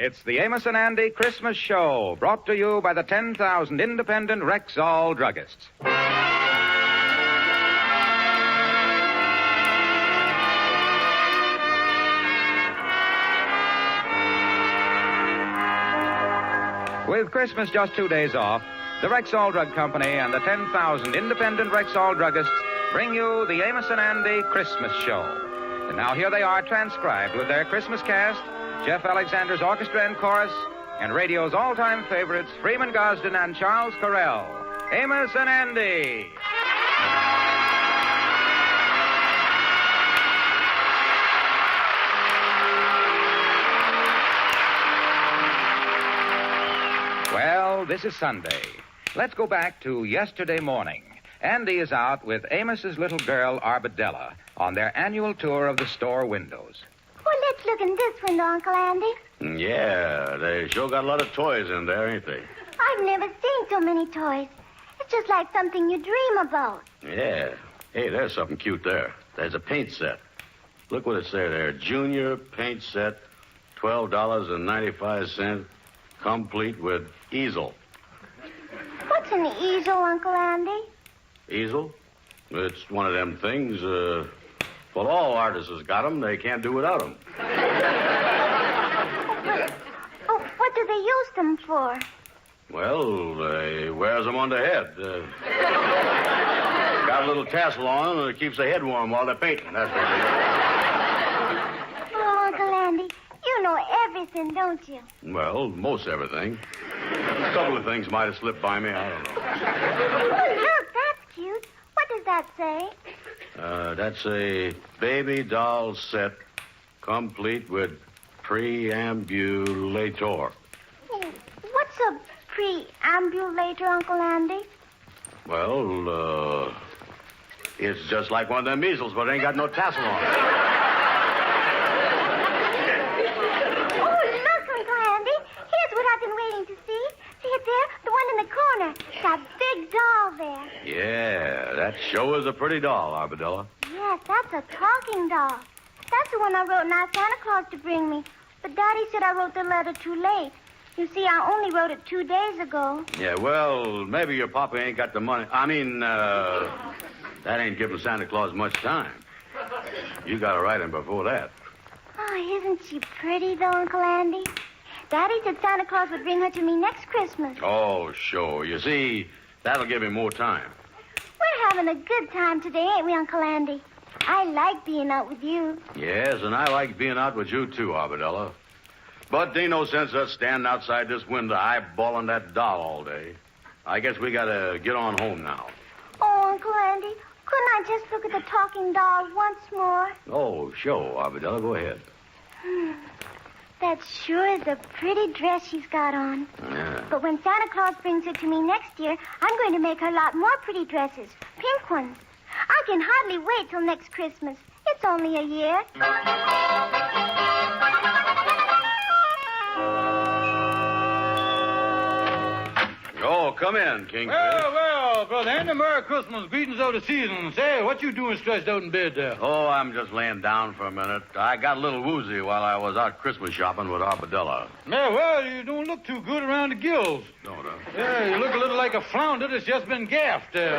It's the Amos and Andy Christmas Show, brought to you by the 10,000 independent Rexall druggists. With Christmas just 2 days off, the Rexall Drug Company and the 10,000 independent Rexall druggists bring you the Amos and Andy Christmas Show. And now here they are transcribed with their Christmas cast, Jeff Alexander's orchestra and chorus, and radio's all-time favorites, Freeman Gosden and Charles Correll. Amos and Andy. Well, this is Sunday. Let's go back to yesterday morning. Andy is out with Amos's little girl, Arbadella, on their annual tour of the store windows. Well, let's look in this window, Uncle Andy. Yeah, they sure got a lot of toys in there, ain't they? I've never seen so many toys. It's just like something you dream about. Yeah. Hey, there's something cute there. There's a paint set. Look what it says there. Junior paint set, $12.95, complete with easel. What's an easel, Uncle Andy? Easel? It's one of them things, well, all artists has got them. They can't do without them. What do they use them for? Well, they wears them on the head. Got a little tassel on them and it keeps the head warm while they're painting. That's what it is. Oh, Uncle Andy, you know everything, don't you? Well, most everything. A couple of things might have slipped by me. I don't know. Oh, look, that's cute. What does that say? That's a baby doll set, complete with preambulator. What's a preambulator, Uncle Andy? Well, it's just like one of them measles, but it ain't got no tassel on it. Oh, look, Uncle Andy. Here's what I've been waiting to see. See it there? The one in the corner. That big doll there. Yeah, that sure is a pretty doll, Arbadella. Yes, that's a talking doll. That's the one I wrote and asked Santa Claus to bring me. But Daddy said I wrote the letter too late. You see, I only wrote it 2 days ago. Yeah, well, maybe your papa ain't got the money. That ain't giving Santa Claus much time. You got to write him before that. Oh, isn't she pretty, though, Uncle Andy? Daddy said Santa Claus would bring her to me next Christmas. Oh, sure. You see, that'll give him more time. We're having a good time today, ain't we, Uncle Andy? I like being out with you. Yes, and I like being out with you, too, Arbadella. But there ain't no sense us standing outside this window eyeballing that doll all day. I guess we got to get on home now. Oh, Uncle Andy, couldn't I just look at the talking doll once more? Oh, sure, Arbadella. Go ahead. That sure is a pretty dress she's got on. Yeah. But when Santa Claus brings her to me next year, I'm going to make her a lot more pretty dresses. Pink ones. I can hardly wait till next Christmas. It's only a year. Oh, come in, King. Well, Brother Andy, Merry Christmas. Greetings of the season. Say, what you doing stretched out in bed there? Oh, I'm just laying down for a minute. I got a little woozy while I was out Christmas shopping with Arbadella. Yeah, well, you don't look too good around the gills. Don't I? Yeah, you look a little like a flounder that's just been gaffed. Yeah,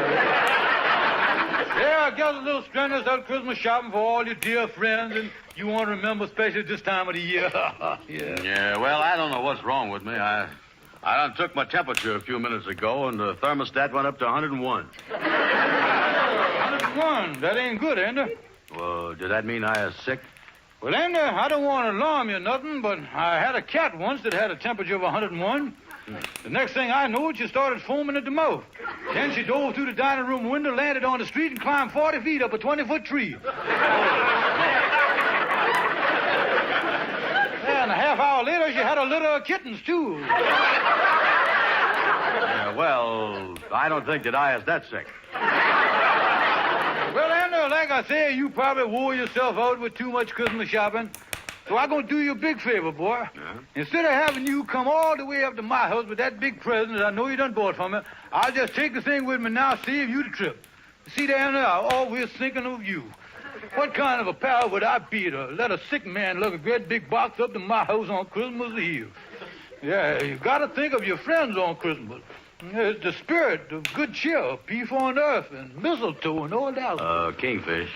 I got a little strenuous out Christmas shopping for all your dear friends, and you want to remember, especially this time of the year. Yeah, well, I don't know what's wrong with me. I done took my temperature a few minutes ago, and the thermostat went up to 101. 101? That ain't good, Andy. Well, did that mean I was sick? Well, Andy, I don't want to alarm you or nothing, but I had a cat once that had a temperature of 101. The next thing I knew, she started foaming at the mouth. Then she dove through the dining room window, landed on the street, and climbed 40 feet up a 20-foot tree. And a half hour later, she had a litter of kittens, too. Yeah, well, I don't think that I is that sick. Well, Andy, like I say, you probably wore yourself out with too much Christmas shopping. So I'm going to do you a big favor, boy. Yeah? Instead of having you come all the way up to my house with that big present that I know you done bought for me, I'll just take the thing with me now, save you the trip. See, Andy, I'm always thinking of you. What kind of a pal would I be to let a sick man lug a great big box up to my house on Christmas Eve? Yeah, you got to think of your friends on Christmas. It's the spirit of good cheer, peace on earth, and mistletoe and all that. Kingfish.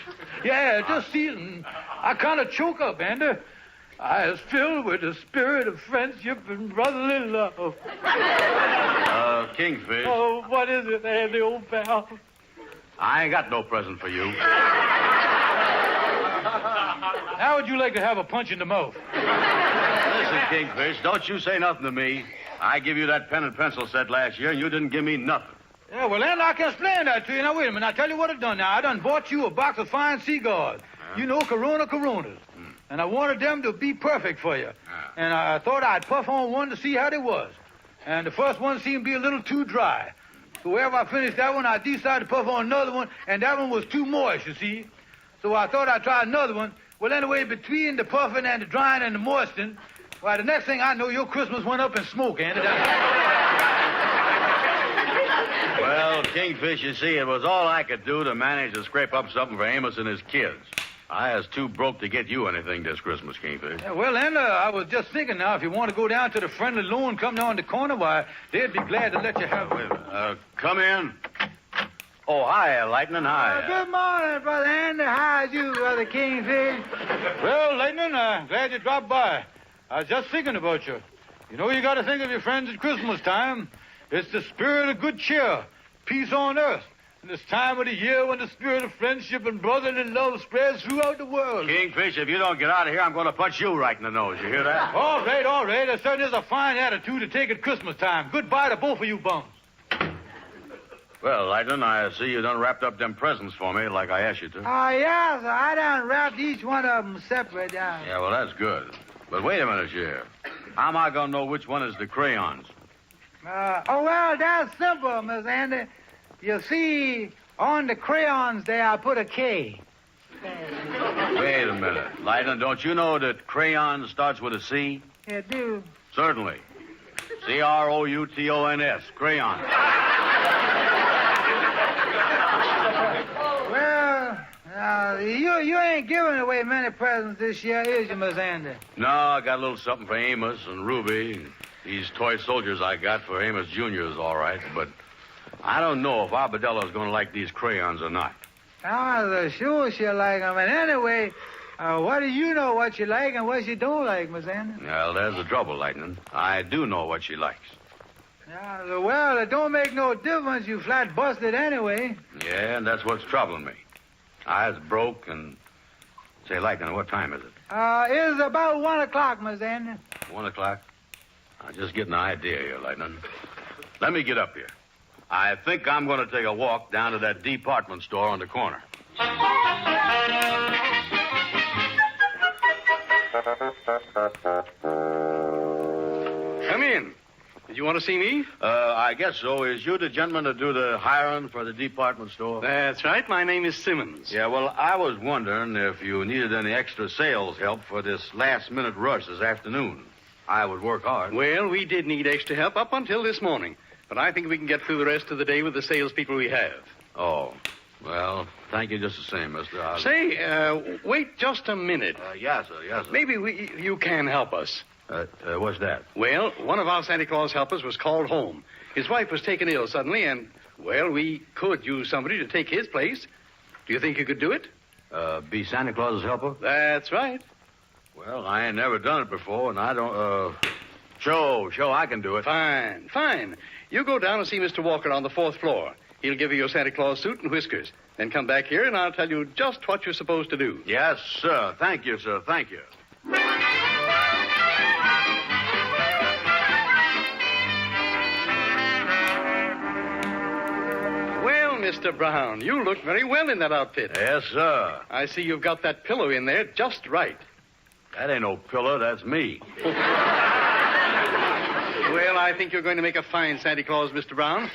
Yeah, just see it, and I kind of choke up, Andy. I is filled with the spirit of friendship and brotherly love. Kingfish. Oh, what is it, Andy, old pal? I ain't got no present for you. How would you like to have a punch in the mouth? Listen, Kingfish, don't you say nothing to me. I give you that pen and pencil set last year, and you didn't give me nothing. Yeah, well, then I can explain that to you. Now, wait a minute. I tell you what I done now. I done bought you a box of fine cigars. You know, Coronas. And I wanted them to be perfect for you. And I thought I'd puff on one to see how they was. And the first one seemed to be a little too dry. So wherever I finished that one, I decided to puff on another one, and that one was too moist, you see. So I thought I'd try another one. Well, anyway, between the puffing and the drying and the moistening, why, the next thing I know, your Christmas went up in smoke, Andy. Well, Kingfish, you see, it was all I could do to manage to scrape up something for Amos and his kids. I was too broke to get you anything this Christmas, Kingfish. Yeah, well, then, I was just thinking now, if you want to go down to the friendly loan company on the corner, why, they'd be glad to let you have... Wait a minute. Come in. Oh, hi, Lightning, hi. Good morning, Brother Andy. How's you, Brother Kingfish? Well, Lightning, glad you dropped by. I was just thinking about you. You know, you got to think of your friends at Christmas time. It's the spirit of good cheer, peace on earth. And this time of the year when the spirit of friendship and brotherly love spreads throughout the world. Kingfish, if you don't get out of here, I'm going to punch you right in the nose. You hear that? All right. There certainly is a fine attitude to take at Christmas time. Goodbye to both of you bums. Well, Lightning, I see you done wrapped up them presents for me like I asked you to. Oh, yeah, sir. I done wrapped each one of them separate. Yeah, well, that's good. But wait a minute, here. How am I going to know which one is the crayons? Well, that's simple, Miss Andy. You see, on the crayons there, I put a K. Wait a minute. Lightning, don't you know that crayon starts with a C? You do? Certainly. Croutions, crayon. Well, you ain't giving away many presents this year, is you, Miss Andy? No, I got a little something for Amos and Ruby. These toy soldiers I got for Amos Jr. is all right, but I don't know if Arbedella's going to like these crayons or not. I'm sure she'll like them. And anyway, what do you know what you like and what you don't like, Miss Andy? Well, there's the trouble, Lightning. I do know what she likes. Yeah, well, it don't make no difference. You flat busted anyway. Yeah, and that's what's troubling me. I was broke and... Say, Lightning, what time is it? It's about 1 o'clock, Miss Andy. 1 o'clock? I'm just getting an idea here, Lightning. Let me get up here. I think I'm going to take a walk down to that department store on the corner. Come in. Did you want to see me? I guess so. Is you the gentleman to do the hiring for the department store? That's right. My name is Simmons. Yeah, well, I was wondering if you needed any extra sales help for this last-minute rush this afternoon. I would work hard. Well, we did need extra help up until this morning. But I think we can get through the rest of the day with the salespeople we have. Oh, well, thank you just the same, mister. Say, wait just a minute. Yes, sir. Maybe you can help us. What's that? Well, one of our Santa Claus helpers was called home. His wife was taken ill suddenly, and, well, we could use somebody to take his place. Do you think you could do it? Be Santa Claus's helper? That's right. Well, I ain't never done it before, and I don't, Show, I can do it. Fine. You go down and see Mr. Walker on the 4th floor. He'll give you your Santa Claus suit and whiskers. Then come back here, and I'll tell you just what you're supposed to do. Yes, sir. Thank you, sir. Thank you. Well, Mr. Brown, you look very well in that outfit. Yes, sir. I see you've got that pillow in there just right. That ain't no pillow. That's me. Well, I think you're going to make a fine Santa Claus, Mr. Brown.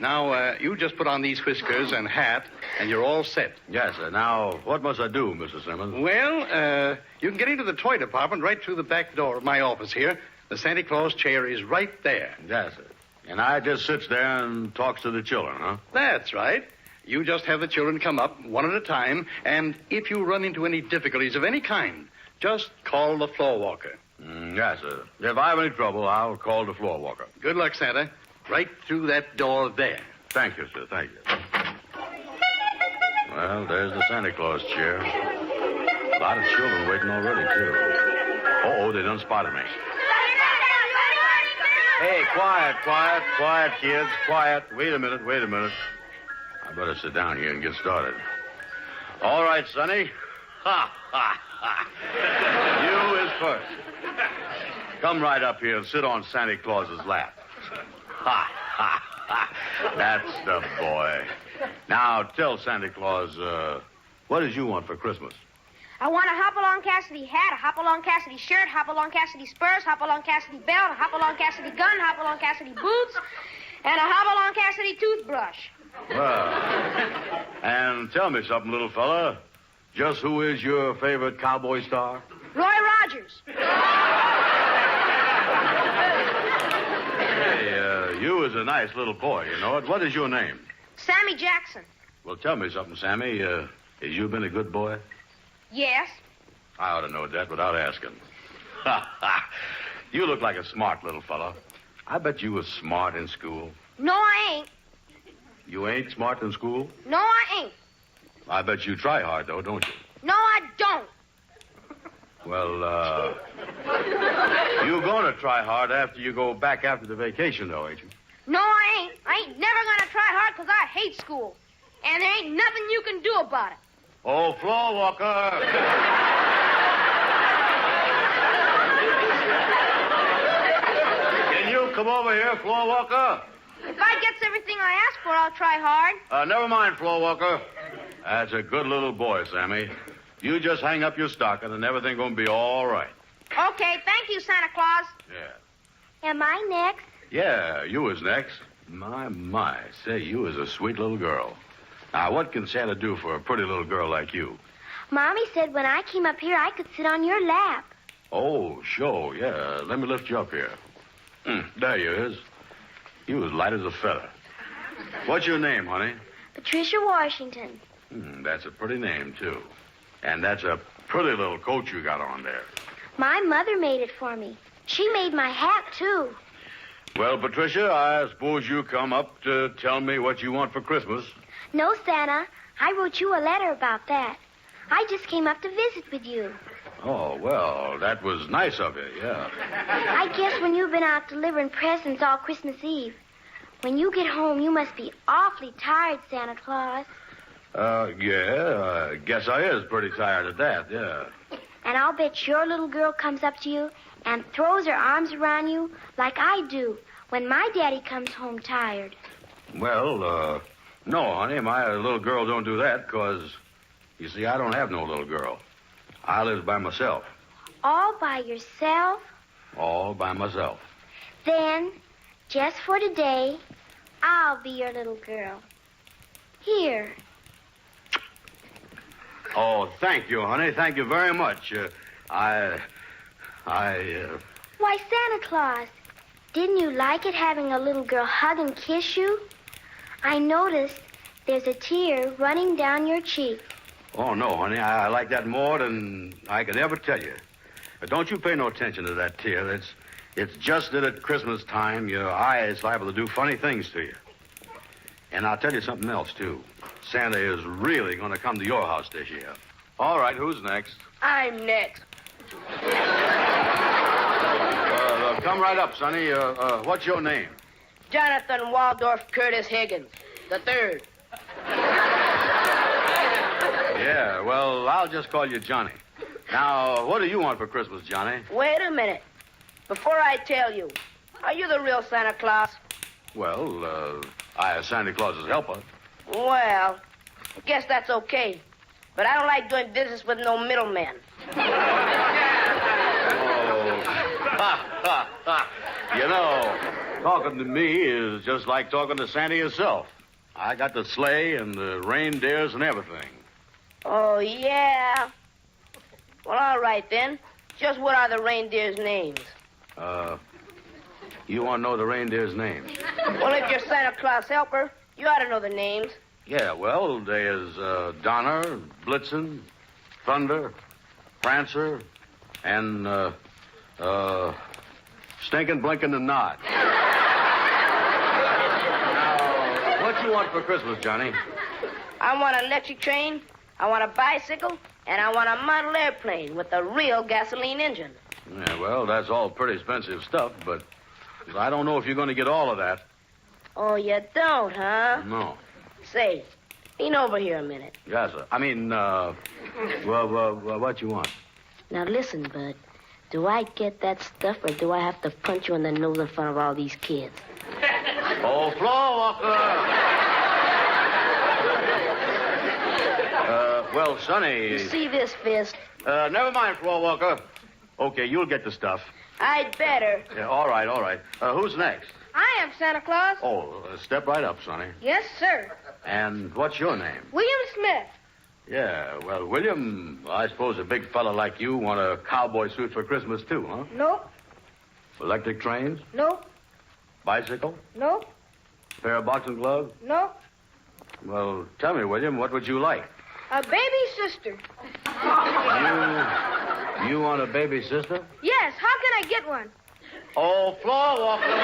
Now, you just put on these whiskers and hat, and you're all set. Yes, sir. Now, what must I do, Mr. Simmons? Well, you can get into the toy department right through the back door of my office here. The Santa Claus chair is right there. Yes, sir. And I just sits there and talks to the children, huh? That's right. You just have the children come up one at a time, and if you run into any difficulties of any kind, just call the floor walker. Yes, sir. If I have any trouble, I'll call the floor walker. Good luck, Santa. Right through that door there. Thank you, sir. Thank you. Well, there's the Santa Claus chair. A lot of children waiting already, too. Uh-oh, they done spotted me. Hey, quiet, kids. Quiet. Wait a minute. I better sit down here and get started. All right, Sonny. Ha, ha, ha. You is first. Come right up here and sit on Santa Claus's lap. Ha, ha, ha. That's the boy. Now, tell Santa Claus, what did you want for Christmas? I want a Hopalong Cassidy hat, a Hopalong Cassidy shirt, Hopalong Cassidy spurs, Hopalong Cassidy belt, a Hopalong Cassidy gun, Hopalong Cassidy boots, and a Hopalong Cassidy toothbrush. Well, and tell me something, little fella. Just who is your favorite cowboy star? Roy Rogers. Hey, you is a nice little boy, you know it. What is your name? Sammy Jackson. Well, tell me something, Sammy. Has you been a good boy? Yes. I ought to know that without asking. Ha, ha. You look like a smart little fella. I bet you was smart in school. No, I ain't. You ain't smart in school? No, I ain't. I bet you try hard, though, don't you? No, I don't. Well, you're going to try hard after you go back after the vacation, though, ain't you? No, I ain't. I ain't never gonna try hard because I hate school. And there ain't nothing you can do about it. Oh, floor walker. Can you come over here, floor walker? If I gets everything I ask for, I'll try hard. Never mind, floor walker. That's a good little boy, Sammy. You just hang up your stocking and everything gonna be all right. Okay, thank you, Santa Claus. Yeah. Am I next? Yeah, you was next. My. Say, you is a sweet little girl. Now, what can Santa do for a pretty little girl like you? Mommy said when I came up here, I could sit on your lap. Oh, sure, yeah. Let me lift you up here. There you is. You as light as a feather. What's your name, honey? Patricia Washington. That's a pretty name, too. And that's a pretty little coat you got on there. My mother made it for me. She made my hat, too. Well, Patricia, I suppose you come up to tell me what you want for Christmas. No, Santa. I wrote you a letter about that. I just came up to visit with you. Oh, well, that was nice of you, yeah. I guess when you've been out delivering presents all Christmas Eve, when you get home, you must be awfully tired, Santa Claus. Yeah, I guess I is pretty tired of that, yeah. And I'll bet your little girl comes up to you and throws her arms around you like I do when my daddy comes home tired. Well, no, honey, my little girl don't do that because, you see, I don't have no little girl. I live by myself. All by yourself? All by myself. Then, just for today, I'll be your little girl. Here. Oh, thank you, honey. Thank you very much. Why, Santa Claus, didn't you like it having a little girl hug and kiss you? I noticed there's a tear running down your cheek. Oh, no, honey. I like that more than I could ever tell you. But don't you pay no attention to that tear. It's just that at Christmas time, your eye is liable to do funny things to you. And I'll tell you something else, too. Santa is really going to come to your house this year. All right, who's next? I'm next. Come right up, Sonny. What's your name? Jonathan Waldorf Curtis Higgins, the third. Yeah, well, I'll just call you Johnny. Now, what do you want for Christmas, Johnny? Wait a minute. Before I tell you, are you the real Santa Claus? Well, I am Santa Claus's helper. Well, I guess that's okay. But I don't like doing business with no middlemen. You know, talking to me is just like talking to Santa yourself. I got the sleigh and the reindeers and everything. Oh, yeah. Well, all right, then. Just what are the reindeers' names? You want to know the reindeer's name? Well, if you're Santa Claus helper, you ought to know the names. Yeah, well, there's Donner, Blitzen, Thunder, Prancer, and, Stinkin', Blinkin', and Nod. Now, what you want for Christmas, Johnny? I want an electric train, I want a bicycle, and I want a model airplane with a real gasoline engine. Yeah, well, that's all pretty expensive stuff, but I don't know if you're going to get all of that. Oh, you don't, huh? No. Say, lean over here a minute. Yes, sir. I mean, what you want? Now listen, Bud. Do I get that stuff, or do I have to punch you in the nose in front of all these kids? Oh, floor walker! Well, Sonny... You see this fist? Never mind, floor walker. Okay, you'll get the stuff. I'd better. Yeah, all right, all right. Who's next? I am Santa Claus. Oh, step right up, Sonny. Yes, sir. And what's your name? William Smith. Yeah, well, William, I suppose a big fella like you want a cowboy suit for Christmas, too, huh? Nope. Electric trains? Nope. Bicycle? Nope. Pair of boxing gloves? Nope. Well, tell me, William, what would you like? A baby sister. You want a baby sister? Yes, how can I get one? Oh, floor walker.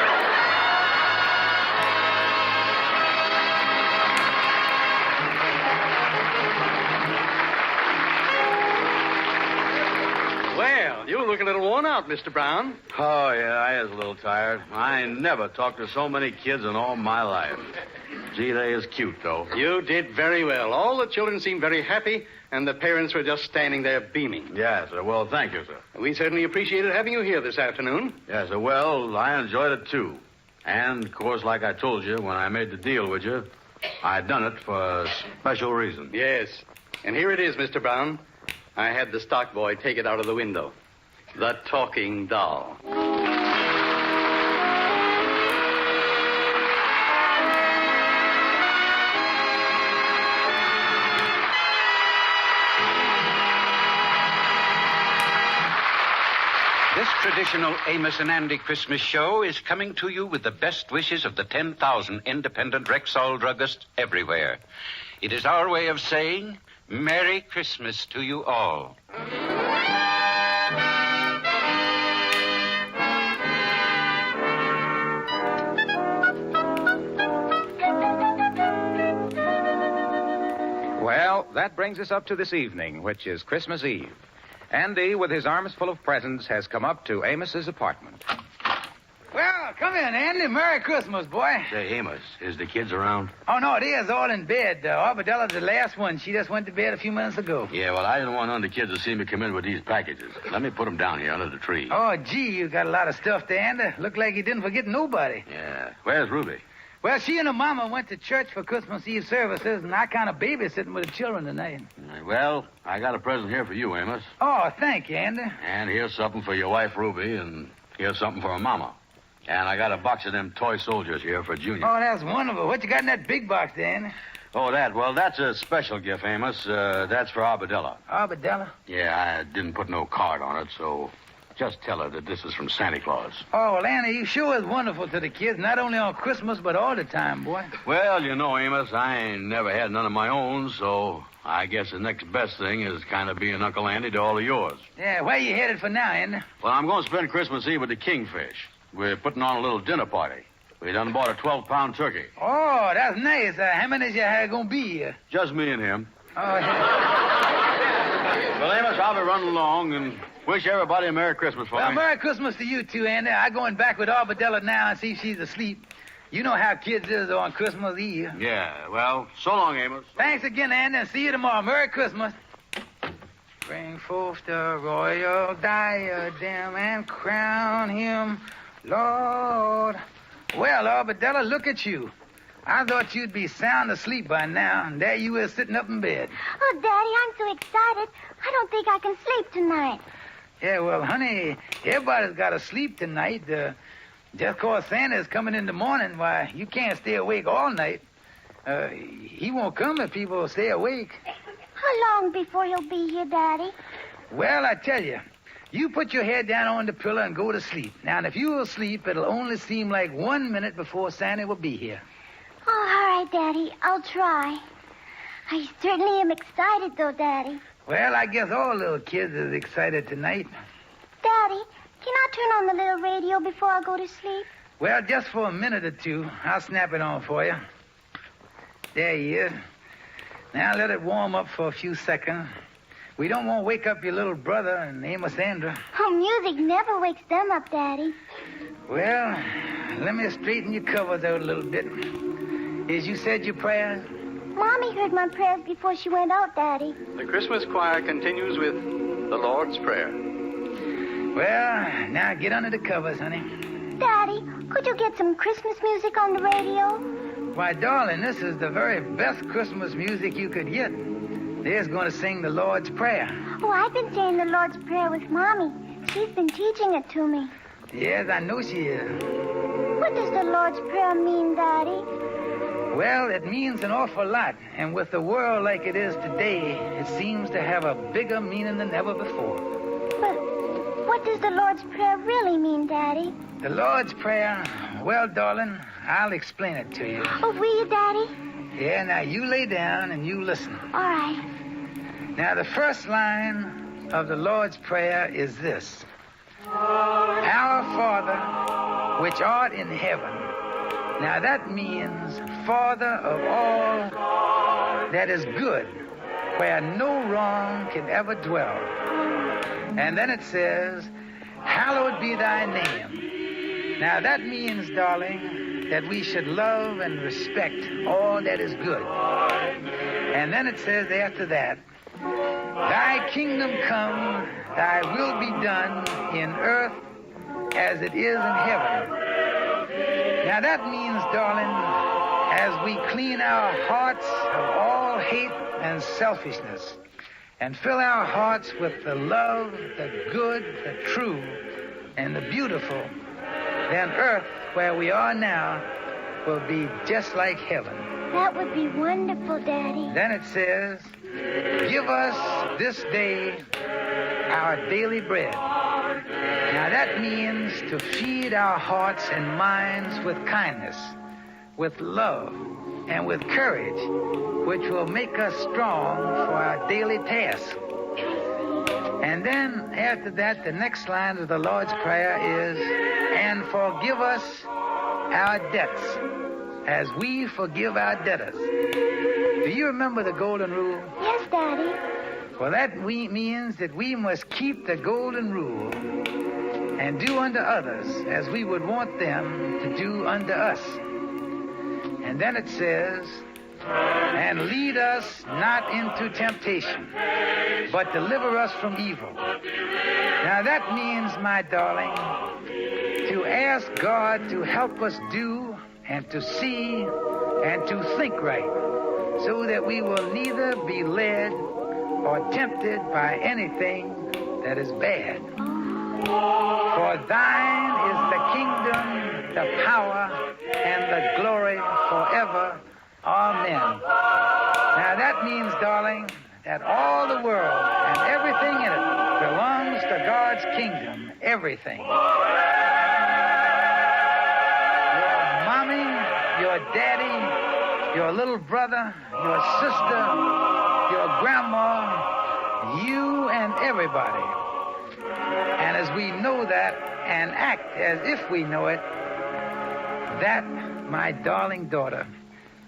Well, you look a little worn out, Mr. Brown. Oh, yeah, I was a little tired. I never talked to so many kids in all my life. Gee, they is cute, though. You did very well. All the children seemed very happy, and the parents were just standing there beaming. Yes, sir. Well, thank you, sir. We certainly appreciated having you here this afternoon. Yes, sir. Well, I enjoyed it, too. And, of course, like I told you when I made the deal with you, I done it for a special reason. Yes. And here it is, Mr. Brown. I had the stock boy take it out of the window. The talking doll. This traditional Amos and Andy Christmas show is coming to you with the best wishes of the 10,000 independent Rexall druggists everywhere. It is our way of saying Merry Christmas to you all. Well, that brings us up to this evening, which is Christmas Eve. Andy, with his arms full of presents, has come up to Amos's apartment. Well, come in, Andy. Merry Christmas, boy. Say, Amos, is the kids around? Oh, no, they is all in bed. Arbedella's the last one. She just went to bed a few minutes ago. Yeah, well, I didn't want none of the kids to see me come in with these packages. Let me put them down here under the tree. Oh, gee, you got a lot of stuff there, Andy. Look like you didn't forget nobody. Yeah. Where's Ruby? Well, she and her mama went to church for Christmas Eve services, and I kind of babysitting with the children tonight. Well, I got a present here for you, Amos. Oh, thank you, Andy. And here's something for your wife, Ruby, and here's something for her mama. And I got a box of them toy soldiers here for Junior. Oh, that's wonderful. What you got in that big box there, Andy? Oh, that? Well, that's a special gift, Amos. That's for Arbadella. Arbadella? Yeah, I didn't put no card on it, so just tell her that this is from Santa Claus. Oh, well, Andy, you sure is wonderful to the kids, not only on Christmas, but all the time, boy. Well, you know, Amos, I ain't never had none of my own, so I guess the next best thing is kind of being Uncle Andy to all of yours. Yeah, where you headed for now, Andy? Well, I'm going to spend Christmas Eve with the Kingfish. We're putting on a little dinner party. We done bought a 12-pound turkey. Oh, that's nice. How many is you going to be here? Just me and him. Oh, yeah. Well, Amos, I'll be running along and wish everybody a Merry Christmas for Well, me. Merry Christmas to you, too, Andy. I'm going back with Arbadella now and see if she's asleep. You know how kids is on Christmas Eve. Yeah, well, so long, Amos. Thanks again, Andy, and see you tomorrow. Merry Christmas. Bring forth the royal diadem and crown him Lord. Well, Arbadella, look at you. I thought you'd be sound asleep by now, and there you is sitting up in bed. Oh, Daddy, I'm so excited. I don't think I can sleep tonight. Yeah, well, honey, everybody's got to sleep tonight. Just 'cause Santa's coming in the morning, why, you can't stay awake all night. He won't come if people stay awake. How long before he'll be here, Daddy? Well, I tell you, you put your head down on the pillow and go to sleep. Now, and if you will sleep, it'll only seem like 1 minute before Santa will be here. Oh, all right, Daddy. I'll try. I certainly am excited, though, Daddy. Well, I guess all little kids is excited tonight. Daddy, can I turn on the little radio before I go to sleep? Well, just for a minute or two. I'll snap it on for you. There he is. Now let it warm up for a few seconds. We don't want to wake up your little brother and Amos Andy. Oh, music never wakes them up, Daddy. Well, let me straighten your covers out a little bit. As you said your prayers? Mommy heard my prayers before she went out, Daddy. The Christmas choir continues with the Lord's Prayer. Well, now get under the covers, honey. Daddy, could you get some Christmas music on the radio? Why, darling, this is the very best Christmas music you could get. There's going to sing the Lord's Prayer. Oh, I've been saying the Lord's Prayer with Mommy. She's been teaching it to me. Yes, I know she is. What does the Lord's Prayer mean, Daddy? Well, it means an awful lot. And with the world like it is today, it seems to have a bigger meaning than ever before. But what does the Lord's Prayer really mean, Daddy? The Lord's Prayer, well, darling, I'll explain it to you. Oh, will you, Daddy? Yeah, now you lay down and you listen. All right. Now, the first line of the Lord's Prayer is this. Our Father, which art in heaven. Now, that means Father of all that is good, where no wrong can ever dwell. And then it says, hallowed be thy name. Now, that means, darling, that we should love and respect all that is good. And then it says after that, thy kingdom come, thy will be done in earth as it is in heaven. Now that means, darling, as we clean our hearts of all hate and selfishness and fill our hearts with the love, the good, the true, and the beautiful, then earth, where we are now, will be just like heaven. That would be wonderful, Daddy. Then it says, give us this day our daily bread. Now that means to feed our hearts and minds with kindness, with love, and with courage, which will make us strong for our daily task. And then after that, the next line of the Lord's Prayer is, and forgive us our debts as we forgive our debtors. Do you remember the golden rule? Yes, Daddy. Well, that means that we must keep the golden rule and do unto others as we would want them to do unto us. And then it says, and lead us not into temptation, but deliver us from evil. Now that means, my darling, to ask God to help us do and to see and to think right, so that we will neither be led or tempted by anything that is bad. For thine is the kingdom, the power, and the glory forever. Amen. Now that means, darling, that all the world and everything in it belongs to God's kingdom. Everything. Your mommy, your daddy, your little brother, your sister, your grandma, you and everybody. And as we know that and act as if we know it, that, my darling daughter,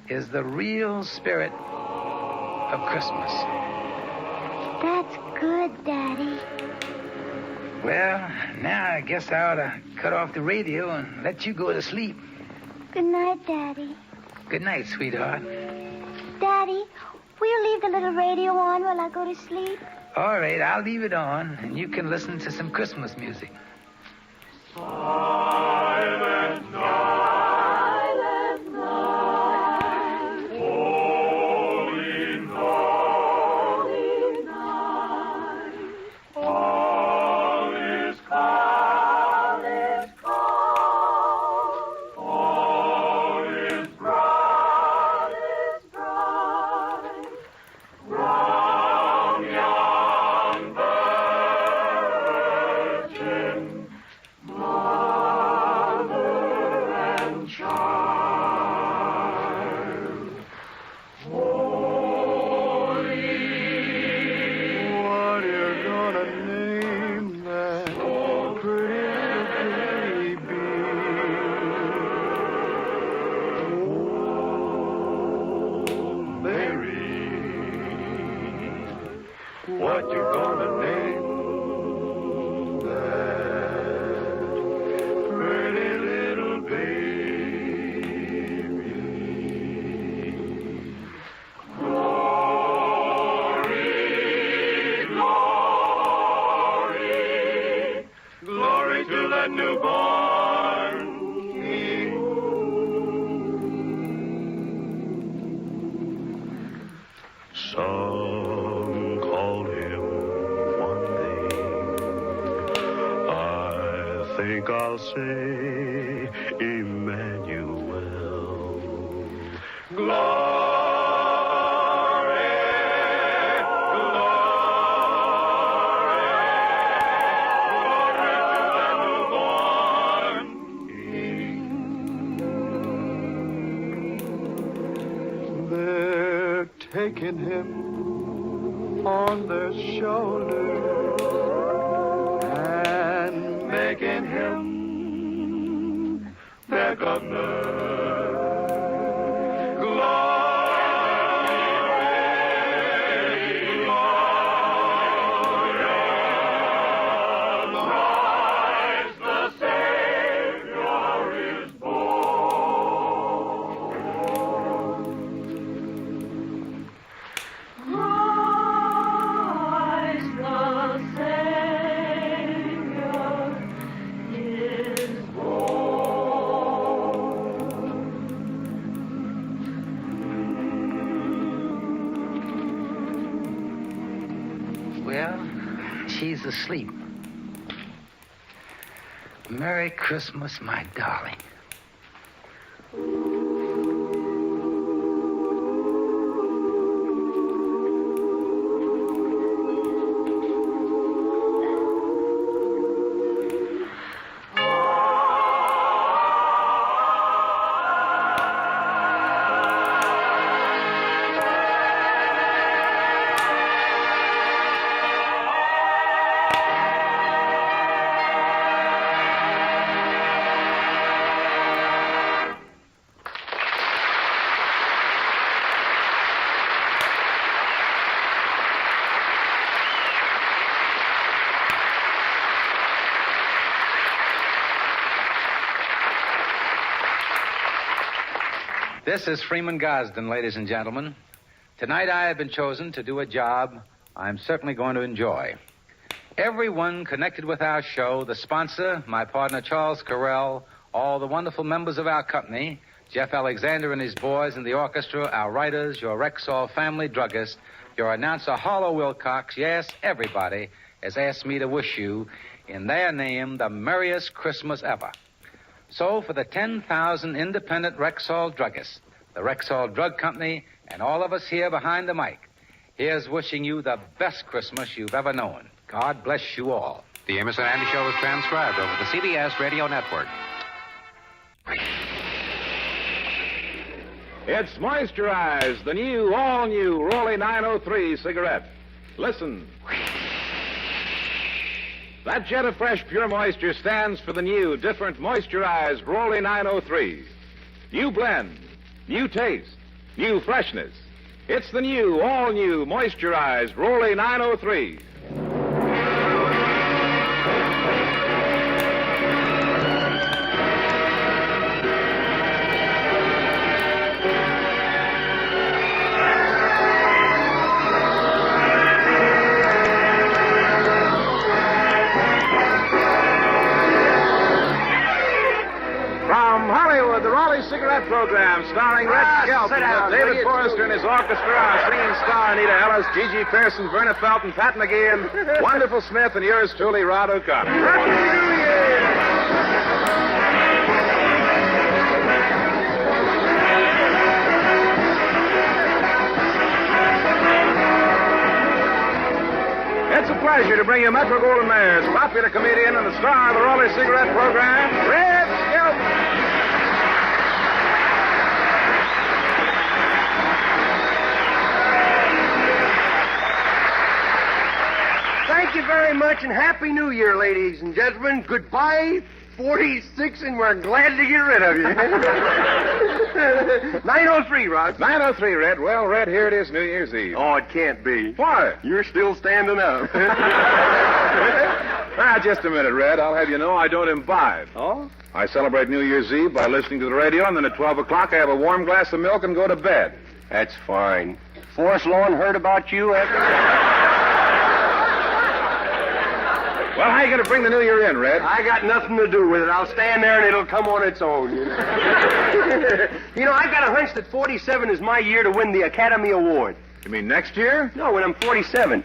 is the real spirit of Christmas. That's good, Daddy. Well, now I guess I ought to cut off the radio and let you go to sleep. Good night, Daddy. Good night, sweetheart. Daddy, will you leave the little radio on while I go to sleep? All right, I'll leave it on, and you can listen to some Christmas music. Silent night, silent night, holy night, all is calm, all is bright, from young virgin born. that newborn King. Some called him one name. I think I'll say Emmanuel. Glory, taking him on their shoulders and making him their governor. Well, she's asleep. Merry Christmas, my darling. This is Freeman Gosden, ladies and gentlemen. Tonight I have been chosen to do a job I'm certainly going to enjoy. Everyone connected with our show, the sponsor, my partner Charles Carell, all the wonderful members of our company, Jeff Alexander and his boys in the orchestra, our writers, your Rexall family druggist, your announcer Harlow Wilcox, yes, everybody has asked me to wish you, in their name, the merriest Christmas ever. So, for the 10,000 independent Rexall druggists, the Rexall Drug Company, and all of us here behind the mic, here's wishing you the best Christmas you've ever known. God bless you all. The Amos and Andy Show is transcribed over the CBS Radio Network. It's Moisturize, the new, all-new Rolly 903 cigarette. Listen. That jet of fresh, pure moisture stands for the new, different, moisturized Rolly 903. New blend, new taste, new freshness. It's the new, all-new, moisturized Rolly 903. Cigarette program starring Red Skelton, David Forrester and his orchestra, our singing star Anita Ellis, Gigi Pearson, Verna Felton, Pat McGee, Wonderful Smith, and yours truly, Rod O'Connor. Happy New Year! It's a pleasure to bring you Metro Goldwyn Mayer's popular comedian and the star of the Rolly Cigarette program, Red Skelton. Thank you very much, and Happy New Year, ladies and gentlemen. Goodbye, 46, and we're glad to get rid of you. 903, Rod. 903, Red. Well, Red, here it is, New Year's Eve. Oh, it can't be. Why? You're still standing up. Just a minute, Red. I'll have you know I don't imbibe. Oh? I celebrate New Year's Eve by listening to the radio, and then at 12 o'clock I have a warm glass of milk and go to bed. That's fine. Forrest Lawn heard about you after... Well, how you going to bring the new year in, Red? I got nothing to do with it. I'll stand there and it'll come on its own, you know. You know, I've got a hunch that 47 is my year to win the Academy Award. You mean next year? No, when I'm 47.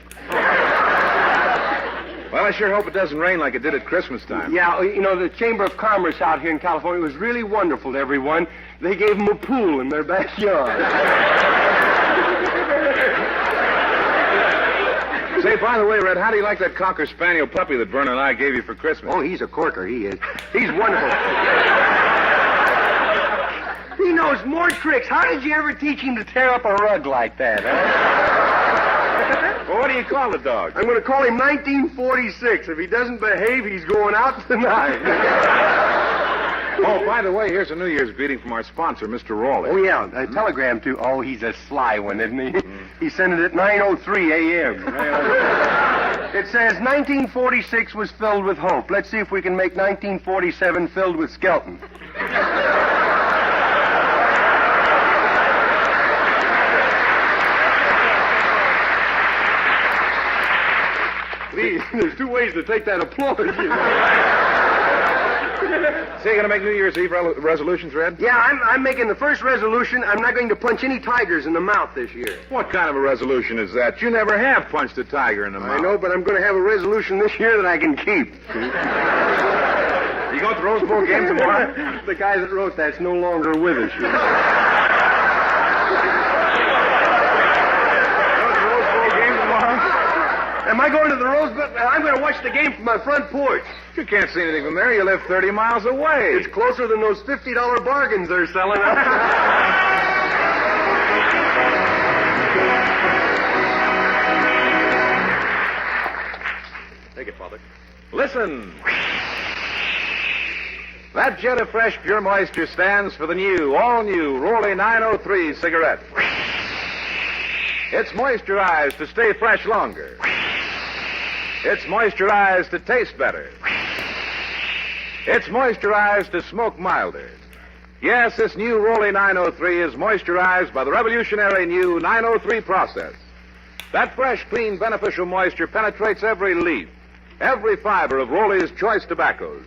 Well, I sure hope it doesn't rain like it did at Christmas time. Yeah, you know, the Chamber of Commerce out here in California was really wonderful to everyone. They gave them a pool in their backyard. Say, by the way, Red, how do you like that Cocker Spaniel puppy that Vernon and I gave you for Christmas? Oh, he's a corker, he is. He's wonderful. He knows more tricks. How did you ever teach him to tear up a rug like that, huh? Well, what do you call the dog? I'm going to call him 1946. If he doesn't behave, he's going out tonight. Oh, by the way, here's a New Year's greeting from our sponsor, Mr. Raleigh. Oh, yeah, a telegram, too. Oh, he's a sly one, isn't he? He sent it at 9:03 a.m. It says 1946 was filled with hope. Let's see if we can make 1947 filled with Skelton. There's two ways to take that applause, you know. So you're going to make New Year's Eve resolutions, Red? Yeah, I'm making the first resolution. I'm not going to punch any tigers in the mouth this year. What kind of a resolution is that? You never have punched a tiger in the mouth. I know, but I'm going to have a resolution this year that I can keep. You going to the Rose Bowl game tomorrow? The guy that wrote that's no longer with us. You know. Am I going to the Rose Bowl? I'm going to watch the game from my front porch. You can't see anything from there. You live 30 miles away. It's closer than those $50 bargains they're selling. Take it, Father. Listen. That jet of fresh, pure moisture stands for the new, all-new Rolly 903 cigarette. It's moisturized to stay fresh longer. It's moisturized to taste better. It's moisturized to smoke milder. Yes, this new Rolly 903 is moisturized by the revolutionary new 903 process. That fresh, clean, beneficial moisture penetrates every leaf, every fiber of Rolly's choice tobaccos,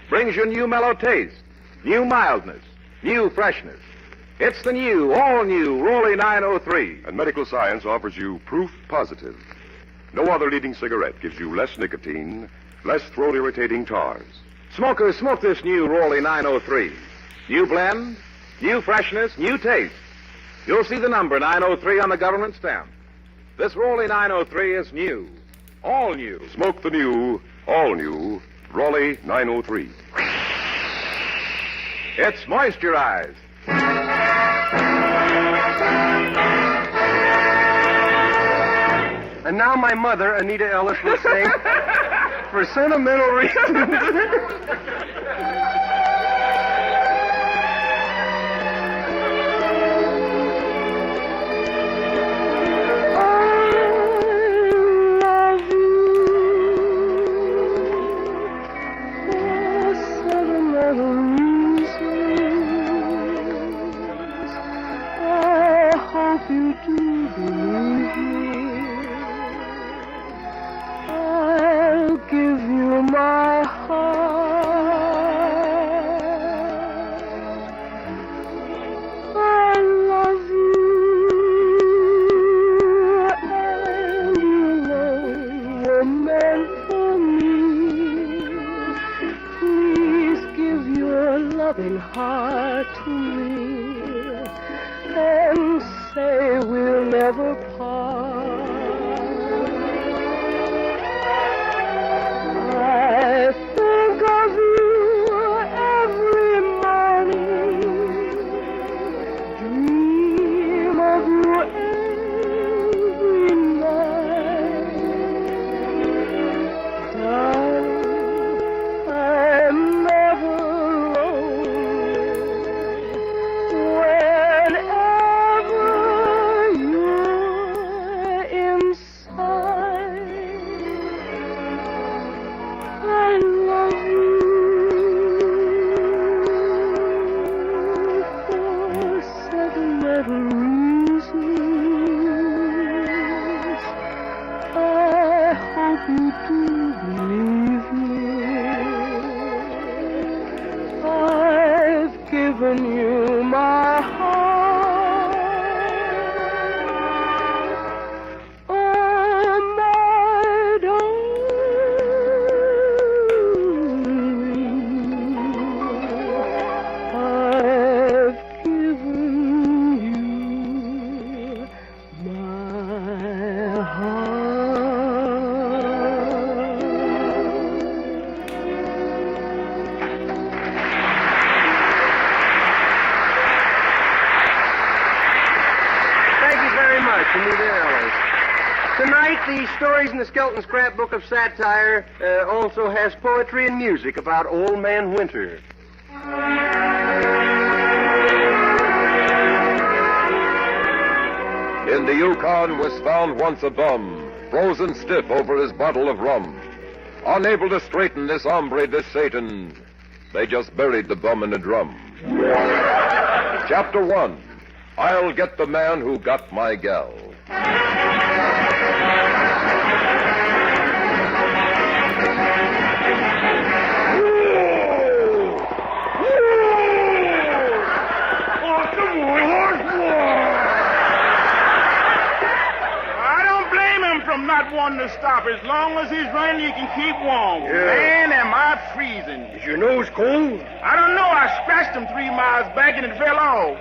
brings you new mellow taste, new mildness, new freshness. It's the new, all-new Rolly 903. And medical science offers you proof positive. No other leading cigarette gives you less nicotine, less throat-irritating tars. Smokers, smoke this new Rolly 903. New blend, new freshness, new taste. You'll see the number 903 on the government stamp. This Rolly 903 is new, all new. Smoke the new, all-new Rolly 903. It's moisturized. And now my mother, Anita Ellis, will sing for sentimental reasons. Heart to me and say we'll never part. I think of you every morning, dream of you every night. Darling, I'm never whenever you're the stories in the Skelton Scrapbook of Satire also has poetry and music about Old Man Winter. In the Yukon was found once a bum, frozen stiff over his bottle of rum. Unable to straighten this hombre, this Satan, they just buried the bum in a drum. Chapter 1, I'll Get the Man Who Got My Gal. I'm not wanting to stop. As long as he's running, he can keep warm. Yeah. Man, am I freezing. Is your nose cold? I don't know. I scratched him 3 miles back and it fell off.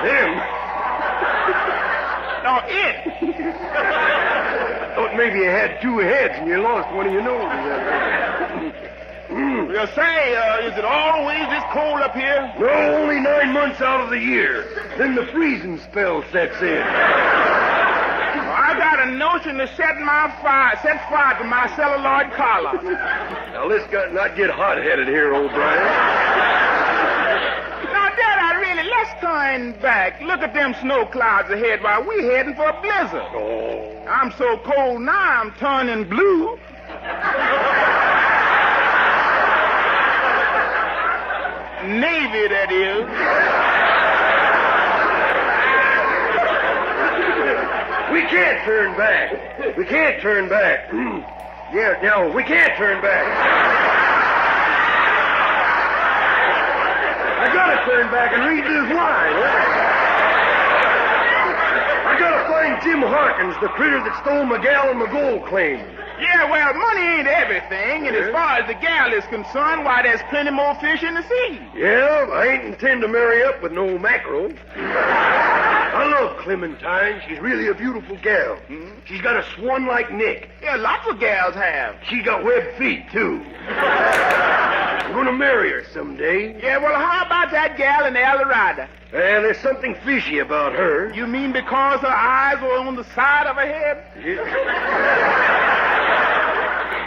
Him? No, it. Thought maybe you had 2 heads and you lost one of your noses. Well, say, is it always this cold up here? No, only 9 months out of the year. Then the freezing spell sets in. I got a notion to set fire to my celluloid collar. Now, let's not get hot-headed here, O'Brien. Now, Dad, let's turn back. Look at them snow clouds ahead while we heading for a blizzard. Oh. I'm so cold now, I'm turning blue. Navy, that is. We can't turn back. We can't turn back. Yeah, no, we can't turn back. I gotta turn back and read this line. I gotta find Jim Harkins, the critter that stole my gal and my gold claim. Yeah, well, money ain't everything, and as far as the gal is concerned, why, there's plenty more fish in the sea. Yeah, I ain't intend to marry up with no mackerel. I love Clementine. She's really a beautiful gal. She's got a swan like neck. Yeah, lots of gals have. She got webbed feet, too. I'm gonna marry her someday. Yeah, well, how about that gal in El Dorado? There's something fishy about her. You mean because her eyes were on the side of her head?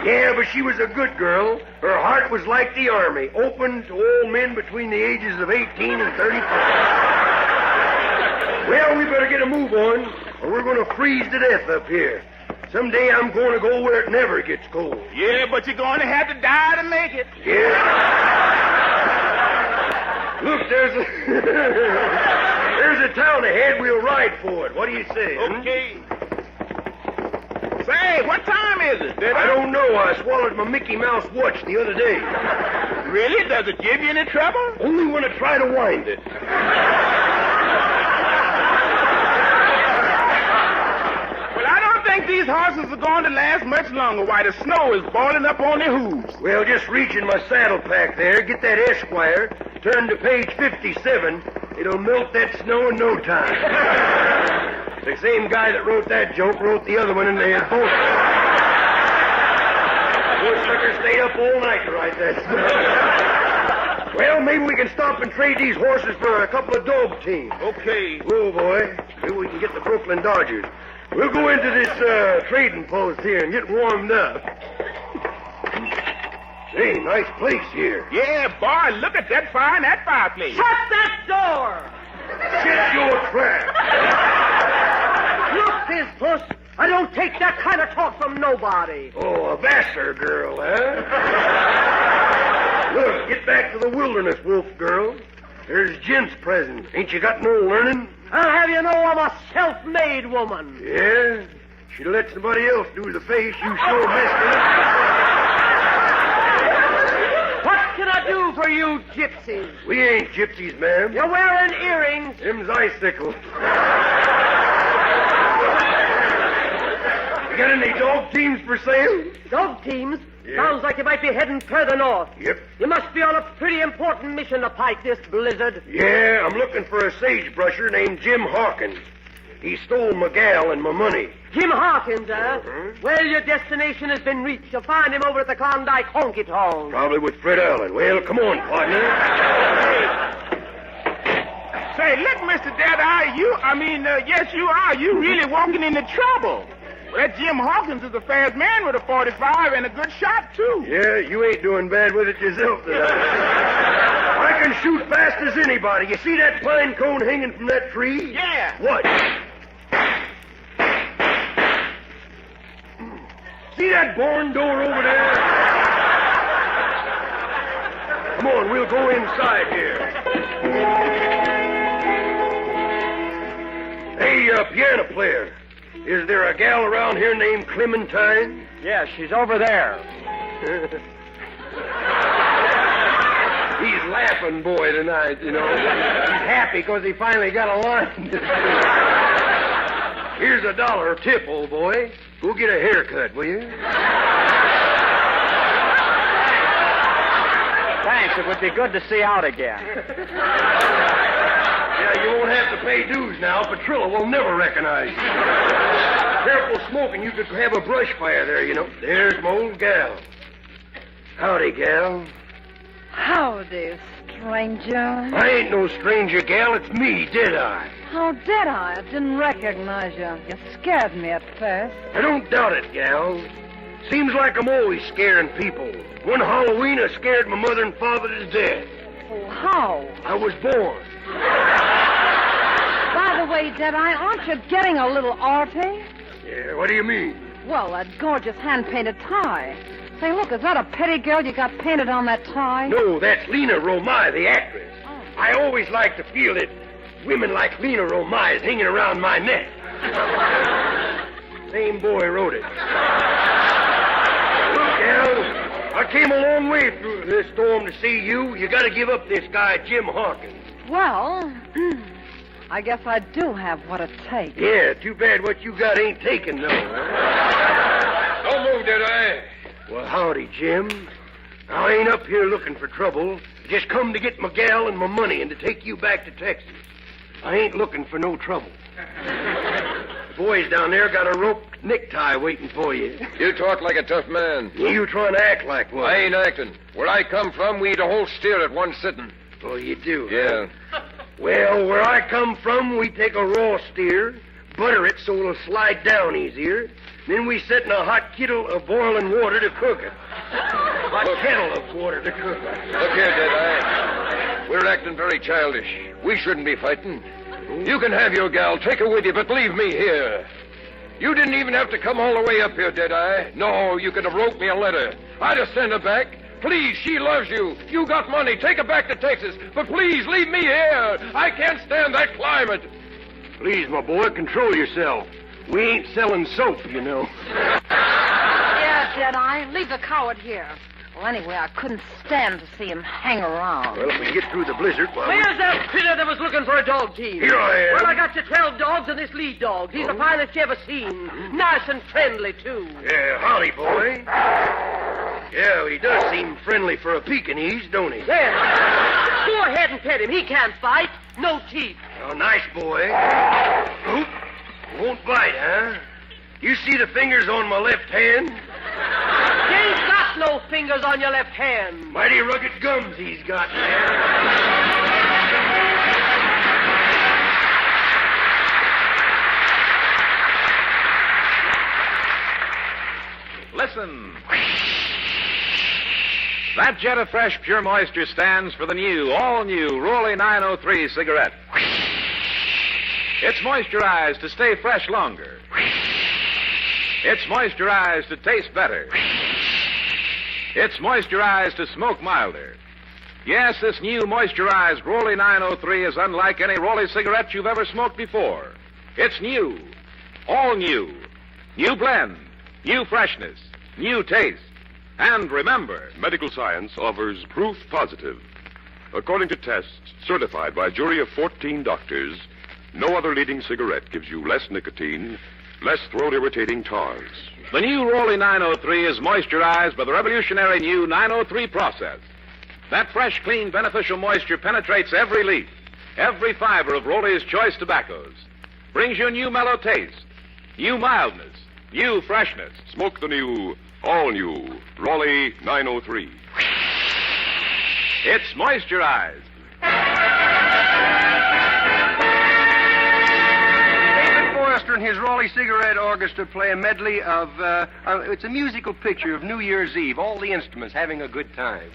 Yeah, but she was a good girl. Her heart was like the army, open to all men between the ages of 18 and 35. Well, we better get a move on, or we're going to freeze to death up here. Someday I'm going to go where it never gets cold. Yeah, but you're going to have to die to make it. Yeah. Look, there's a town ahead. We'll ride for it. What do you say? Okay. Say, what time is it? I don't know. I swallowed my Mickey Mouse watch the other day. Really? Does it give you any trouble? Only when I try to wind it. I think these horses are going to last much longer while the snow is boiling up on their hooves. Well, just reach in my saddle pack there, get that Esquire, turn to page 57. It'll melt that snow in no time. The same guy that wrote that joke wrote the other one, and they had both. Poor sucker stayed up all night to write that stuff. Well, maybe we can stop and trade these horses for a couple of dog teams. Okay. Whoa, boy. Maybe we can get the Brooklyn Dodgers. We'll go into this trading post here and get warmed up. Hey, nice place here. Yeah, boy, look at that fire in that fireplace. Shut that door! Shut your trap. Look, Fizz Puss, I don't take that kind of talk from nobody. Oh, a Vassar girl, huh? Look, get back to the wilderness, wolf girl. There's Jim's present. Ain't you got no learning? I'll have you know I'm a self-made woman. Yeah? Should let somebody else do the face. You sure messed it up. What can I do for you gypsies? We ain't gypsies, ma'am. You're wearing earrings. Them's icicles. You got any dog teams for sale? Dog teams? Yeah. Sounds like you might be heading further north. Yep. You must be on a pretty important mission to fight this blizzard. Yeah, I'm looking for a sagebrusher named Jim Hawkins. He stole my gal and my money. Jim Hawkins, huh? Well, your destination has been reached. You'll find him over at the Klondike Honky Tonk. Probably with Fred Allen. Well, come on, partner. Say, look, Mr. Deadeye, yes, you are. You really walking into trouble. Well, that Jim Hawkins is a fast man with a 45 and a good shot, too. Yeah, you ain't doing bad with it yourself, I can shoot fast as anybody. You see that pine cone hanging from that tree? Yeah. What? See that barn door over there? Come on, we'll go inside here. Hey, piano player, is there a gal around here named Clementine? Yeah, she's over there. He's laughing, boy, tonight, you know. He's happy because he finally got a line. Here's $1 tip, old boy. Go get a haircut, will you? Thanks. It would be good to see out again. Yeah, you won't have to pay dues now. Petrilla will never recognize you. Careful smoking. You could have a brush fire there, you know. There's my old gal. Howdy, gal. Howdy, stranger. I ain't no stranger, gal. It's me, did I? How did I? I didn't recognize you. You scared me at first. I don't doubt it, gal. Seems like I'm always scaring people. One Halloween, I scared my mother and father to death. Oh, how? I was born. By the way, Deadeye, aren't you getting a little arty? Yeah, what do you mean? Well, that gorgeous hand-painted tie. Say, look, is that a petty girl you got painted on that tie? No, that's Lena Romai, the actress. Oh. I always like to feel that women like Lena Romai is hanging around my neck. Same boy wrote it. Look, Al, I came a long way through this storm to see you. You got to give up this guy, Jim Hawkins. Well, I guess I do have what it takes. Yeah, too bad what you got ain't taken, though. Don't move, Deadeye. Well, howdy, Jim. I ain't up here looking for trouble. Just come to get my gal and my money and to take you back to Texas. I ain't looking for no trouble. The boys down there got a rope necktie waiting for you. You talk like a tough man. You trying to act like one? I ain't acting. Where I come from, we eat a whole steer at one sitting. Oh, you do? Yeah. Well, where I come from, we take a raw steer, butter it so it'll slide down easier, then we set in a hot kettle of boiling water to cook it. Kettle of water to cook it. Look here, Deadeye. We're acting very childish. We shouldn't be fighting. You can have your gal, take her with you, but leave me here. You didn't even have to come all the way up here, Deadeye. No, you could have wrote me a letter. I'd have sent her back. Please, she loves you. You got money. Take her back to Texas. But please, leave me here. I can't stand that climate. Please, my boy, control yourself. We ain't selling soap, you know. Yeah, Deadeye, leave the coward here. Well, anyway, I couldn't stand to see him hang around. Well, if we get through the blizzard, well... Where's that critter that was looking for a dog team? Here I am. Well, I got you 12 dogs and this lead dog. He's the finest you ever seen. Nice and friendly, too. Yeah, howdy, boy. Yeah, he does seem friendly for a Pekingese, don't he? There. Go ahead and pet him. He can't fight. No teeth. Oh, nice boy. Oop. Won't bite, huh? You see the fingers on my left hand? You ain't got no fingers on your left hand. Mighty rugged gums he's got, man. Listen. That jet of fresh, pure moisture stands for the new, all-new Rolly 903 cigarette. It's moisturized to stay fresh longer. It's moisturized to taste better. It's moisturized to smoke milder. Yes, this new moisturized Rolly 903 is unlike any Rolly cigarette you've ever smoked before. It's new. All new. New blend. New freshness. New taste. And remember, medical science offers proof positive. According to tests certified by a jury of 14 doctors, no other leading cigarette gives you less nicotine, less throat-irritating tars. the new Rolly 903 is moisturized by the revolutionary new 903 process. That fresh, clean, beneficial moisture penetrates every leaf, every fiber of Rolly's choice tobaccos, brings you a new mellow taste, new mildness, new freshness. Smoke the new, all-new Rolly 903. It's moisturized. Before us Orchestra and his Raleigh Cigarette Orchestra play a medley of, it's a musical picture of New Year's Eve, all the instruments having a good time.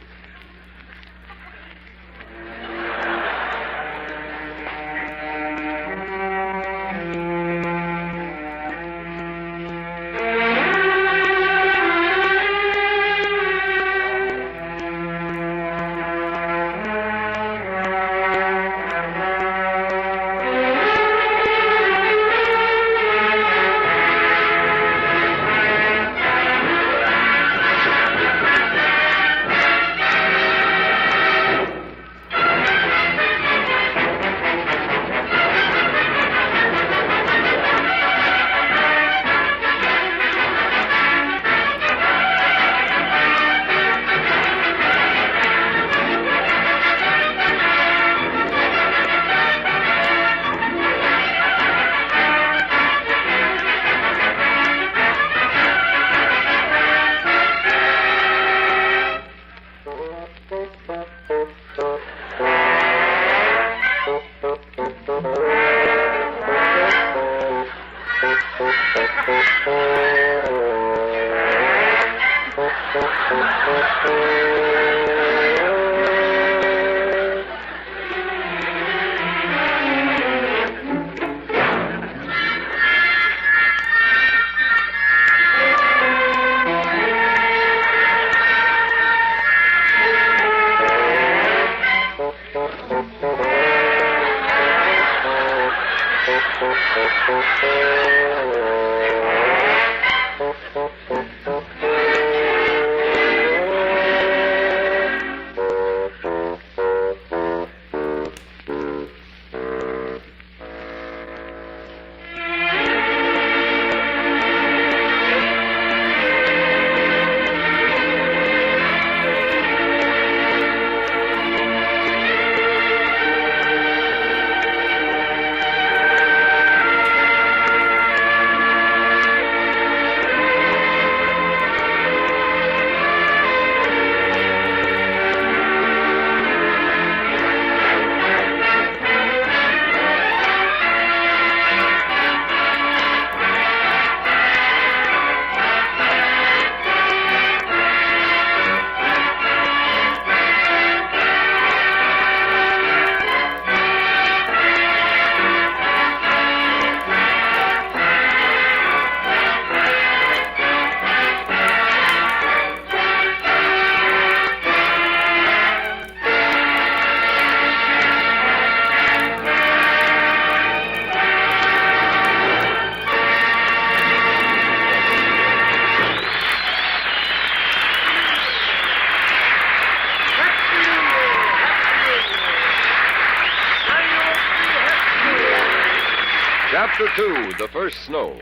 Chapter 2, The First Snow.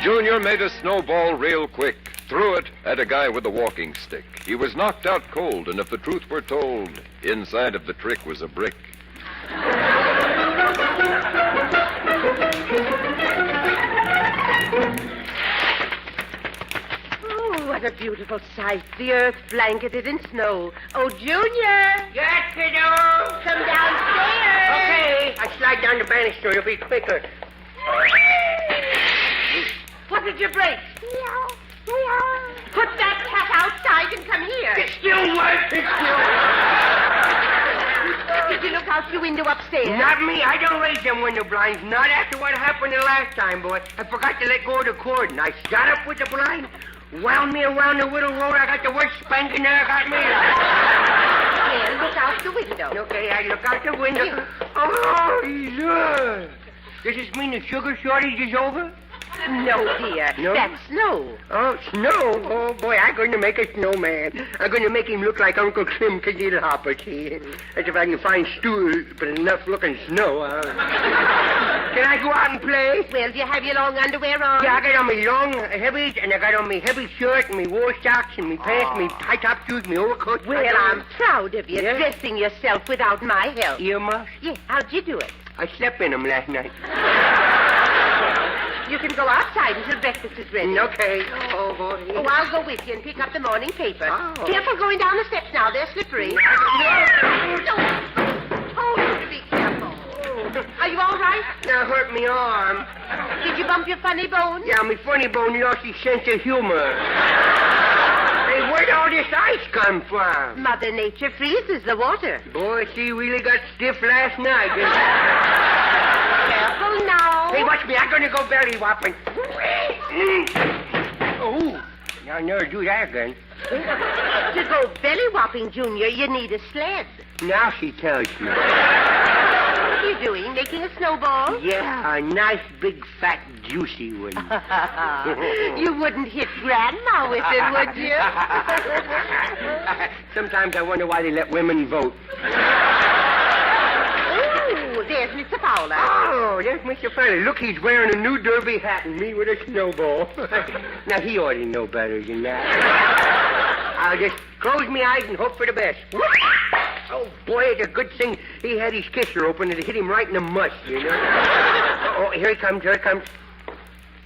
Junior made a snowball real quick, threw it at a guy with a walking stick. He was knocked out cold, and if the truth were told, inside of the trick was a brick. What a beautiful sight. The earth blanketed in snow. Oh, Junior. Yes, kiddo. Come downstairs. Okay. I slide down the banister. It'll be quicker. What did you break? Meow. Meow. Put that cat outside and come here. It's still working. Did you look out your window upstairs? Not me. I don't raise them window blinds. Not after what happened the last time, boy. I forgot to let go of the cord, and I shot up with the blind. Wound me around the Whittle Road. I got the worst spanking there got me. Well, look out the window. Okay, I look out the window. Oh, yeah. Does this mean the sugar shortage is over? No, dear. No? That's snow. Oh, snow? Oh, boy, I'm going to make a snowman. I'm going to make him look like Uncle Clem Hopper, see? As if I can find stool, but enough looking snow. Can I go out and play? Well, do you have your long underwear on? Yeah, I got on my long heavies, and I got on my heavy shirt, and my war socks, and my pants, my high-top shoes, my overcoat. Well, I'm proud of you, dressing yourself without my help. Earmuffs? Yeah, how'd you do it? I slept in them last night. You can go outside until breakfast is ready. Okay. Oh, boy. Oh, I'll go with you and pick up the morning paper. Oh. Careful going down the steps now. They're slippery. No. Oh, Are you all right? I hurt me arm. Did you bump your funny bone? Yeah, me funny bone lost his sense of humor. Hey, where'd all this ice come from? Mother Nature freezes the water. Boy, she really got stiff last night. Careful now. Hey, watch me. I'm going to go belly whopping. Oh, now I'll never do that again. To go belly whopping, Junior, you need a sled. Now she tells me. What are you doing? Making a snowball? Yeah, a nice, big, fat, juicy one. You wouldn't hit Grandma with it, would you? Sometimes I wonder why they let women vote. Ooh, there's Mr. Fowler. Oh, there's Mr. Fowler. Look, he's wearing a new derby hat and me with a snowball. Now, he ought to know better than that. I'll just close my eyes and hope for the best. Oh, boy, it's a good thing he had his kisser open and it hit him right in the mush, you know. Oh, here he comes, here he comes.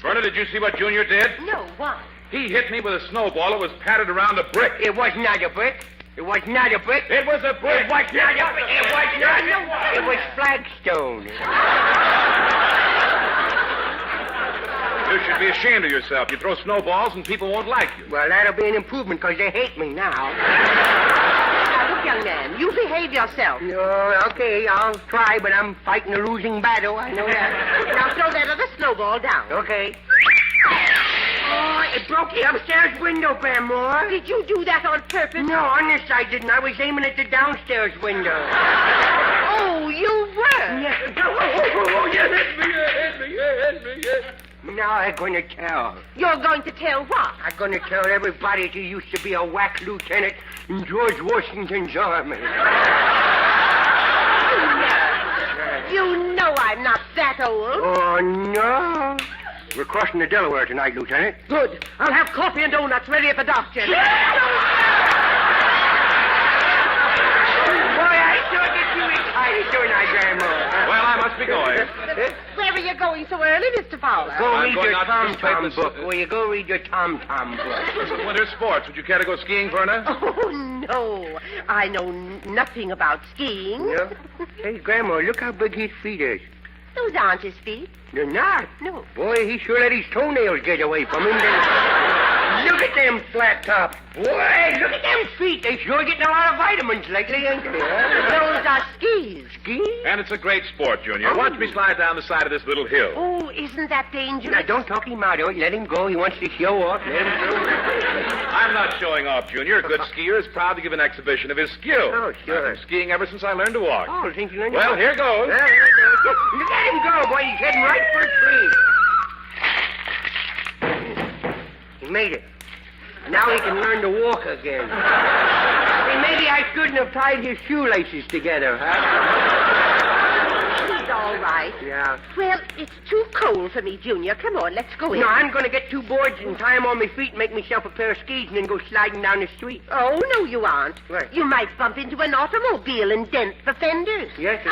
Verna, did you see what Junior did? No, what? He hit me with a snowball that was patted around a brick. It was not a brick. It was not a brick. It was a brick. It was not a brick. It was not a brick. It was flagstone. You should be ashamed of yourself. You throw snowballs and people won't like you. Well, that'll be an improvement because they hate me now. Now, look, young man, you behave yourself. Okay, I'll try, but I'm fighting a losing battle. I know that. Now throw that other snowball down. Okay. Oh, it broke the upstairs window, Grandma. Did you do that on purpose? No, honest, I didn't. I was aiming at the downstairs window. Oh, you were? Yeah. Oh, you hit me, you hit me. Now I'm going to tell. You're going to tell what? I'm going to tell everybody that you used to be a whack lieutenant in George Washington's army. You know I'm not that old. Oh, no. We're crossing the Delaware tonight, Lieutenant. Good. I'll have coffee and donuts ready at the doctor. Boy, I sure get you excited, don't I, Grandma? Well, I must be going. Where are you going so early, Mr. Fowler? Go I'm read going your out to Tom-Tom newspapers. book. Will you go read your Tom-Tom book? This is winter sports. Would you care to go skiing, Verna? Oh, no. I know nothing about skiing. No? Hey, Grandma, look how big his feet is. Those aren't his feet. They're not? No. Boy, he sure let his toenails get away from him. Look at them flat tops. Boy, look at them feet. They sure getting a lot of vitamins lately, ain't they? Those are skis. Skis? And it's a great sport, Junior. Watch me slide down the side of this little hill. Oh, isn't that dangerous? Now, don't talk him out. Let him go. He wants to show off. Let him go. I'm not showing off, Junior. A good skier is proud to give an exhibition of his skill. Oh, sure. I've been skiing ever since I learned to walk. Oh, think you learned to Well, walk? here goes. Well, here goes. Look at him go, boy. He's heading right for a tree. He made it. Now he can learn to walk again. Hey, maybe I shouldn't have tied his shoelaces together, huh? It's all right. Yeah. Well, it's too cold for me, Junior. Come on, let's go in. No, I'm going to get 2 boards and tie them on my feet and make myself a pair of skis and then go sliding down the street. Oh, no, you aren't. What? You might bump into an automobile and dent the fenders. Yes, sir.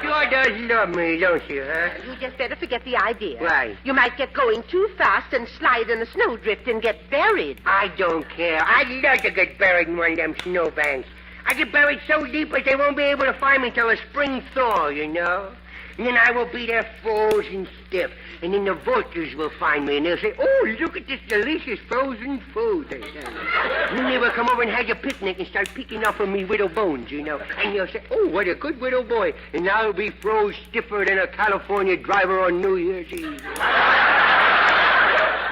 You sure does love me, don't you, huh? You just better forget the idea. Why? You might get going too fast and slide in a snowdrift and get buried. I don't care. I'd love to get buried in one of them snowbanks. I get buried so deep that they won't be able to find me till a spring thaw, you know? And then I will be there frozen stiff. And then the vultures will find me and they'll say, oh, look at this delicious frozen food, they say. And then they will come over and have a picnic and start picking off of me widow bones, you know. And they'll say, oh, what a good widow boy. And I'll be froze stiffer than a California driver on New Year's Eve.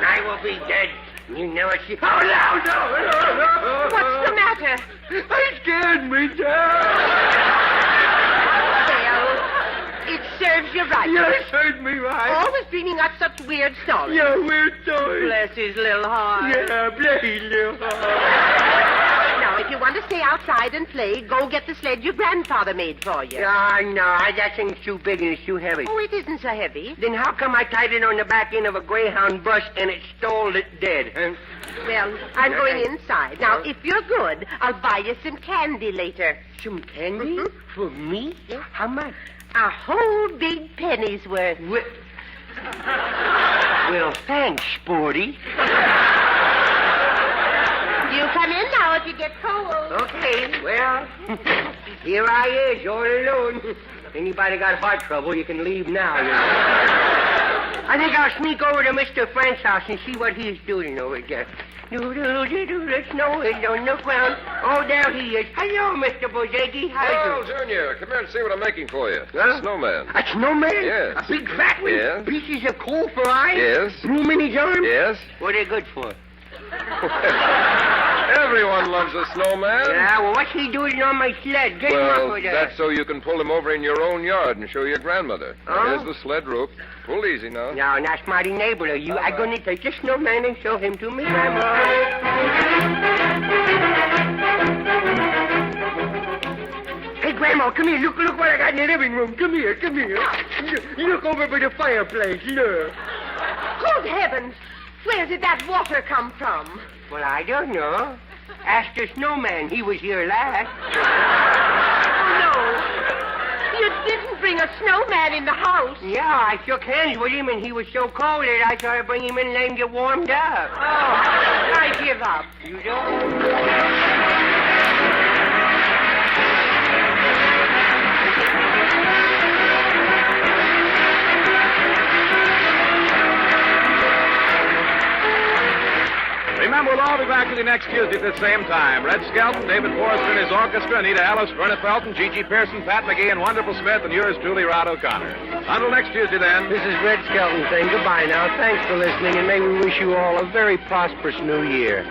I will be dead. You never see... Oh, no. What's the matter? I scared me, Dad. It serves you right. Yeah, it serves me right. Always dreaming up such weird stories. Yeah, weird stories. Bless his little heart. Yeah, bless his little heart. Now, if you want to stay outside and play, go get the sled your grandfather made for you. No, that thing's too big and it's too heavy. Oh, it isn't so heavy. Then how come I tied it on the back end of a Greyhound bus and it stalled it dead, huh? Well, I'm going inside. Now, if you're good, I'll buy you some candy later. Some candy? Mm-hmm. For me? Yeah. How much? A whole big penny's worth. Well, thanks, Sporty. You come in now, tell if you get cold. Okay, well, here I is, all alone. Anybody got heart trouble, you can leave now. You know. I think I'll sneak over to Mr. Frank's house and see what he's doing over there. The snow is on the ground. Oh, there he is. Hello, Mr. Bozegi. How Well, you doing? Junior, come here and see what I'm making for you. Huh? Snowman. A snowman? Yes. A big fat one? Yes. Pieces of coal for eyes? Yes. Room in his arms? Yes. What are they good for? Everyone loves a snowman. Yeah, well, what's he doing on my sled? Get him Well, up with that. that's so you can pull him over in your own yard and show your grandmother. Oh? Here's the sled rope. Pull easy now. Now, that's mighty neighborly of you. I'm going to take the snowman and show him to me, Grandma. Hey, Grandma, come here. Look what I got in the living room. Come here. Look over by the fireplace. Look. Good heavens! Where did that water come from? Well, I don't know. Ask the snowman. He was here last. No. You didn't bring a snowman in the house. Yeah, I shook hands with him, and he was so cold that I thought I'd bring him in and let him get warmed up. Oh, I give up. You don't? Remember, we'll all be back with you next Tuesday at the same time. Red Skelton, David Forrester and his orchestra, Anita Ellis, Verna Felton, Gigi Pearson, Pat McGee, and Wonderful Smith, and yours truly, Rod O'Connor. Until next Tuesday, then. This is Red Skelton saying goodbye now. Thanks for listening, and may we wish you all a very prosperous new year.